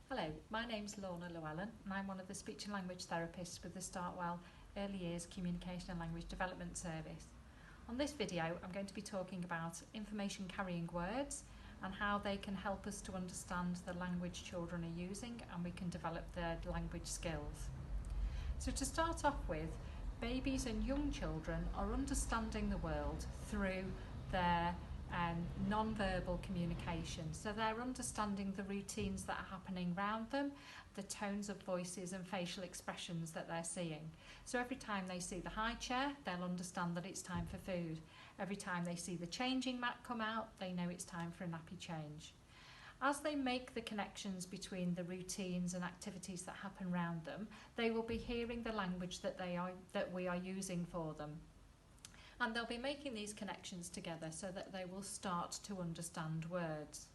Hello, my name's Lorna Llewellyn and I'm one of the speech and language therapists with the Startwell Early Years Communication and Language Development Service. On this video I'm going to be talking about information carrying words and how they can help us to understand the language children are using and we can develop their language skills. So to start off with, babies and young children are understanding the world through their non-verbal communication. So they're understanding the routines that are happening around them, the tones of voices and facial expressions that they're seeing. So every time they see the high chair, they'll understand that it's time for food. Every time they see the changing mat come out, they know it's time for a nappy change. As they make the connections between the routines and activities that happen around them, they will be hearing the language that we are using for them. And they'll be making these connections together so that they will start to understand words.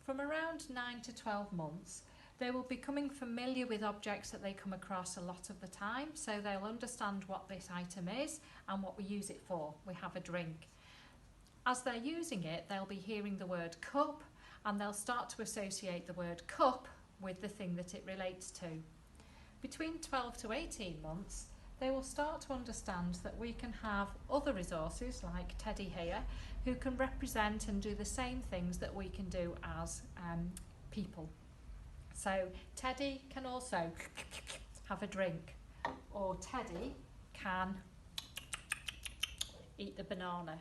From around 9 to 12 months, they will be becoming familiar with objects that they come across a lot of the time, so they'll understand what this item is and what we use it for. We have a drink. As they're using it, they'll be hearing the word cup, and they'll start to associate the word cup with the thing that it relates to. Between 12 to 18 months, they will start to understand that we can have other resources like Teddy here who can represent and do the same things that we can do as people. So Teddy can also have a drink, or Teddy can eat the banana.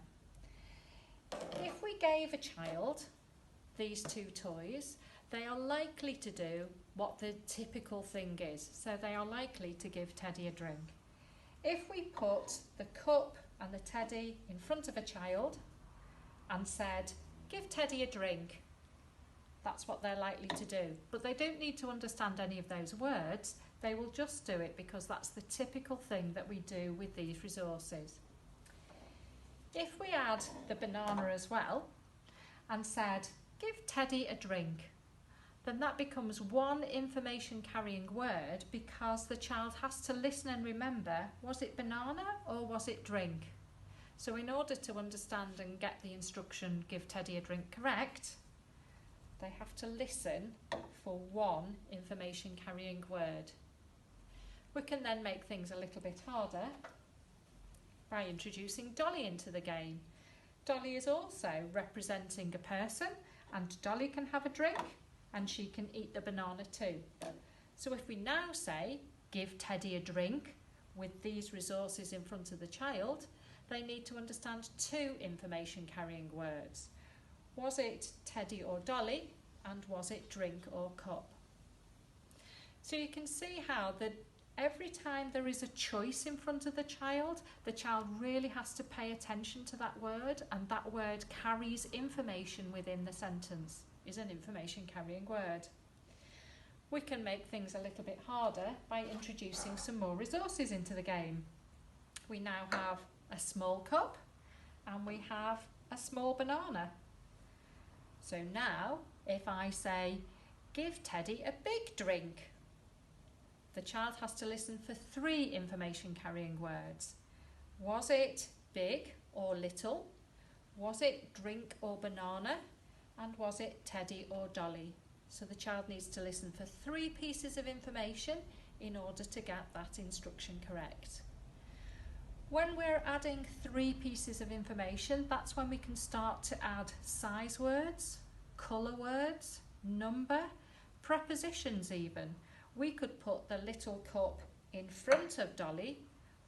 If we gave a child these two toys, they are likely to do what the typical thing is. So they are likely to give Teddy a drink. If we put the cup and the teddy in front of a child and said, give Teddy a drink, that's what they're likely to do. But they don't need to understand any of those words, they will just do it because that's the typical thing that we do with these resources. If we add the banana as well and said, give Teddy a drink, then that becomes one information carrying word because the child has to listen and remember, was it banana or was it drink? So in order to understand and get the instruction, give Teddy a drink correct, they have to listen for one information carrying word. We can then make things a little bit harder by introducing Dolly into the game. Dolly is also representing a person, and Dolly can have a drink and she can eat the banana too. So if we now say, give Teddy a drink with these resources in front of the child, they need to understand two information carrying words. Was it Teddy or Dolly, and was it drink or cup? So you can see how that every time there is a choice in front of the child really has to pay attention to that word, and that word carries information within the sentence, is an information carrying word. We can make things a little bit harder by introducing some more resources into the game. We now have a small cup and we have a small banana. So now if I say, give Teddy a big drink, the child has to listen for three information carrying words. Was it big or little? Was it drink or banana? And was it Teddy or Dolly? So the child needs to listen for three pieces of information in order to get that instruction correct. When we're adding three pieces of information, that's when we can start to add size words, colour words, number, prepositions even. We could put the little cup in front of Dolly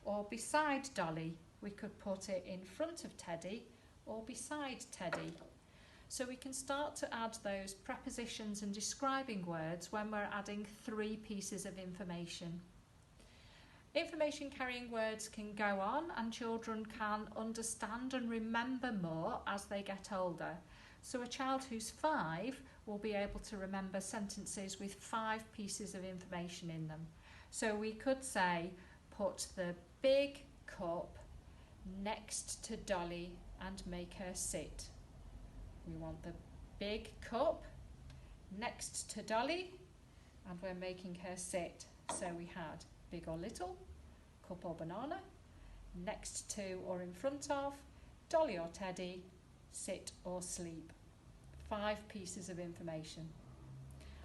or beside Dolly. We could put it in front of Teddy or beside Teddy. So we can start to add those prepositions and describing words when we're adding three pieces of information. Information carrying words can go on and children can understand and remember more as they get older. So a child who's 5 will be able to remember sentences with 5 pieces of information in them. So we could say, put the big cup next to Dolly and make her sit. We want the big cup next to Dolly and we're making her sit. So we had big or little, cup or banana, next to or in front of, Dolly or Teddy, sit or sleep. 5 pieces of information.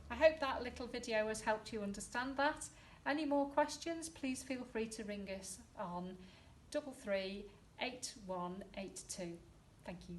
I hope that little video has helped you understand that. Any more questions, please feel free to ring us on 338182. Thank you.